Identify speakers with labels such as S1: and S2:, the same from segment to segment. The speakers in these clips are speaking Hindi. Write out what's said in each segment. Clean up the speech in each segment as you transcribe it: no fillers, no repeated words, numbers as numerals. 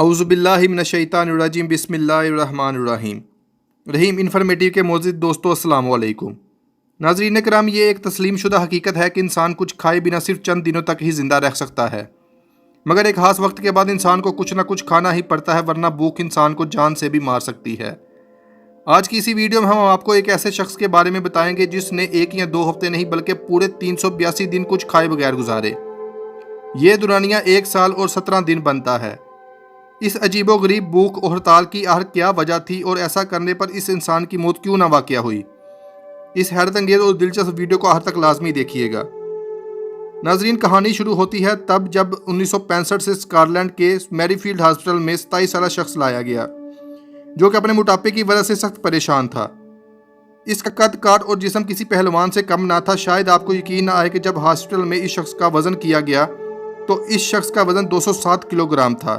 S1: औज़ुबिल्लाहि मिनश्शैतानिर्रजीम बिस्मिल्लाहिर्रहमानिर्रहीम। रहीम इन्फॉर्मेटिव के मोअज़्ज़िज़ दोस्तों, अस्सलाम वालेकुम। नाज़रीन कराम, ये एक तस्लीमशुदा हकीकत है कि इंसान कुछ खाए बिना सिर्फ चंद दिनों तक ही ज़िंदा रह सकता है, मगर एक खास वक्त के बाद इंसान को कुछ ना कुछ खाना ही पड़ता है, वरना भूख इंसान को जान से भी मार सकती है। आज की इसी वीडियो में हम आपको एक ऐसे शख्स के बारे में बताएंगे जिसने एक या दो हफ्ते नहीं बल्कि पूरे 382 दिन कुछ खाए बगैर गुजारे। ये दुरानिया 1 साल और 17 दिन बनता है। इस अजीबो गरीब भूख और हड़ताल की आखिर क्या वजह थी और ऐसा करने पर इस इंसान की मौत क्यों ना वाक़या हुई? इस हैरत अंगेज और दिलचस्प वीडियो को आखिर तक लाजमी देखिएगा। नाजरीन, कहानी शुरू होती है तब जब 1965 से स्कॉटलैंड के मैरीफील्ड हॉस्पिटल में 27 साल शख्स लाया गया, जो कि अपने मोटापे की वजह से सख्त परेशान था। इसका कद काट और जिस्म किसी पहलवान से कम ना था। शायद आपको यकीन ना आए कि जब हॉस्पिटल में इस शख्स का वजन किया गया तो इस शख्स का वजन 207 किलोग्राम था।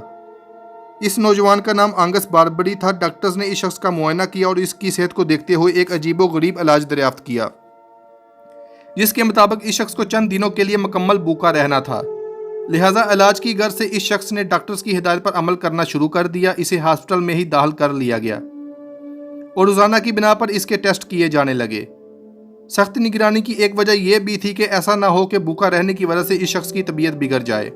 S1: इस नौजवान का नाम अंगस बारबरी था। डॉक्टर्स ने इस शख्स का मुआयना किया और इसकी सेहत को देखते हुए एक अजीबो गरीब इलाज दरियाफ्त किया, जिसके मुताबिक इस शख्स को चंद दिनों के लिए मुकम्मल भूखा रहना था। लिहाजा इलाज की गर्ज से इस शख्स ने डॉक्टर्स की हिदायत पर अमल करना शुरू कर दिया। इसे हॉस्पिटल में ही दाखिल कर लिया गया और रोजाना की बिना पर इसके टेस्ट किए जाने लगे। सख्त निगरानी की एक वजह यह भी थी कि ऐसा ना हो कि भूखा रहने की वजह से इस शख्स की तबीयत बिगड़ जाए,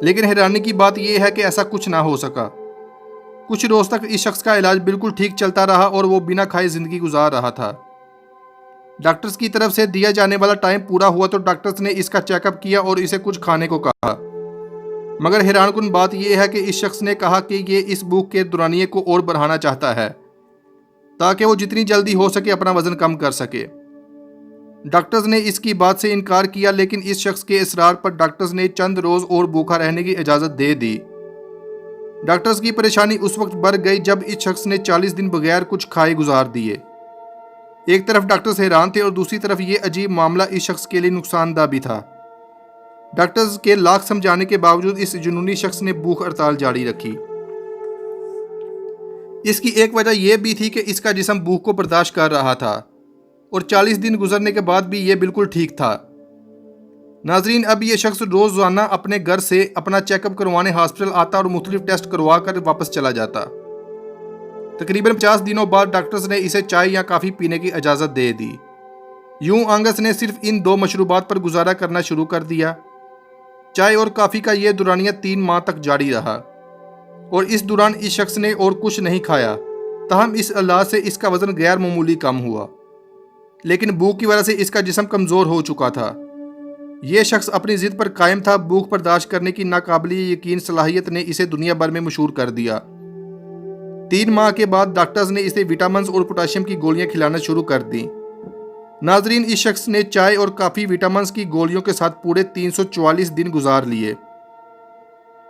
S1: लेकिन हैरानी की बात यह है कि ऐसा कुछ ना हो सका। कुछ रोज तक इस शख्स का इलाज बिल्कुल ठीक चलता रहा और वो बिना खाए जिंदगी गुजार रहा था। डॉक्टर्स की तरफ से दिया जाने वाला टाइम पूरा हुआ तो डॉक्टर्स ने इसका चेकअप किया और इसे कुछ खाने को कहा, मगर हैरानकुन बात यह है कि इस शख्स ने कहा कि ये इस भूख के दुरानिये को और बढ़ाना चाहता है ताकि वो जितनी जल्दी हो सके अपना वजन कम कर सके। डॉक्टर्स ने इसकी बात से इनकार किया, लेकिन इस शख्स के इसरार पर डॉक्टर्स ने चंद रोज और भूखा रहने की इजाज़त दे दी। डॉक्टर्स की परेशानी उस वक्त बढ़ गई जब इस शख्स ने 40 दिन बगैर कुछ खाए गुजार दिए। एक तरफ डॉक्टर्स हैरान थे और दूसरी तरफ ये अजीब मामला इस शख्स के लिए नुकसानदा भी था। डॉक्टर्स के लाख समझाने के बावजूद इस जुनूनी शख्स ने भूख हड़ताल जारी रखी। इसकी एक वजह यह भी थी कि इसका जिस्म भूख को बर्दाश्त कर रहा था और 40 दिन गुजरने के बाद भी ये बिल्कुल ठीक था। नाजरीन, अब ये शख्स रोजाना अपने घर से अपना चेकअप करवाने हॉस्पिटल आता और मुख्तलिफ टेस्ट करवा कर वापस चला जाता। तकरीबन 50 दिनों बाद डॉक्टर्स ने इसे चाय या काफ़ी पीने की इजाज़त दे दी। यूं अंगस ने सिर्फ इन 2 मशरूबात पर गुजारा करना शुरू कर दिया। चाय और काफ़ी का यह दुरानिया 3 माह तक जारी रहा और इस दौरान इस शख्स ने और कुछ नहीं खाया। ताहम इस इलाज से इसका वजन गैर मामूली कम हुआ, लेकिन भूख की वजह से इसका जिस्म कमज़ोर हो चुका था। यह शख्स अपनी ज़िद पर कायम था। भूख बर्दाश्त करने की नाकाबिले यकीन सलाहियत ने इसे दुनिया भर में मशहूर कर दिया। 3 माह के बाद डॉक्टर्स ने इसे विटामिन और पोटाशियम की गोलियां खिलाना शुरू कर दी। नाजरीन, इस शख्स ने चाय और काफ़ी विटामिन की गोलियों के साथ पूरे 344 दिन गुजार लिए।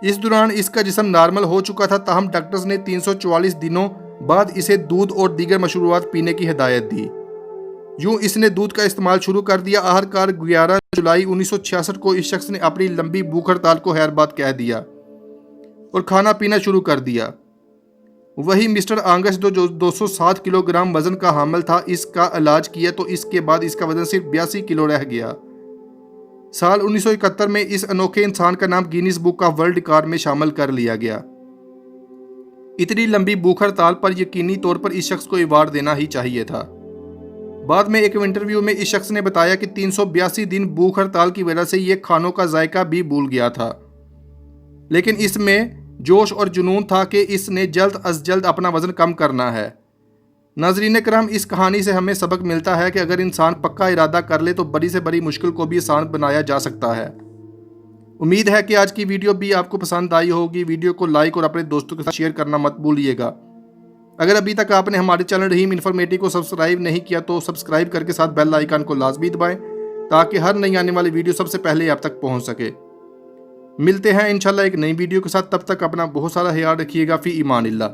S1: इस दौरान इसका जिस्म नॉर्मल हो चुका था। ताहम डॉक्टर्स ने 344 दिनों बाद इसे दूध और दीगर मशरूबात पीने की हिदायत दी। यूं इसने दूध का इस्तेमाल शुरू कर दिया। आखिरकार 11 जुलाई 1966 को इस शख्स ने अपनी लंबी भूख हड़ताल को खैरबाद कह दिया और खाना पीना शुरू कर दिया। वही मिस्टर आंगस जो 207 किलोग्राम वजन का हामिल था, इसका इलाज किया तो इसके बाद इसका वजन सिर्फ 82 किलो रह गया। साल 1971 में इस अनोखे इंसान का नाम Guinness book of world record में शामिल कर लिया गया। इतनी लंबी भूख हड़ताल पर यकीनी तौर पर इस शख्स को अवार्ड देना ही चाहिए था। बाद में एक इंटरव्यू में इस शख्स ने बताया कि 382 दिन भूख हड़ताल की वजह से ये खानों का जायका भी भूल गया था, लेकिन इसमें जोश और जुनून था कि इसने जल्द अज जल्द अपना वजन कम करना है। नाज़रीन करम, इस कहानी से हमें सबक मिलता है कि अगर इंसान पक्का इरादा कर ले तो बड़ी से बड़ी मुश्किल को भी आसान बनाया जा सकता है। उम्मीद है कि आज की वीडियो भी आपको पसंद आई होगी। वीडियो को लाइक और अपने दोस्तों के साथ शेयर करना मत भूलिएगा। अगर अभी तक आपने हमारे चैनल रहीम इन्फॉर्मेटिव को सब्सक्राइब नहीं किया तो सब्सक्राइब करके साथ बेल आइकन को लाजमी दबाएं ताकि हर नई आने वाली वीडियो सबसे पहले आप तक पहुंच सके। मिलते हैं इंशाल्लाह एक नई वीडियो के साथ। तब तक अपना बहुत सारा ख्याल रखिएगा। फी ईमानिल्लाह।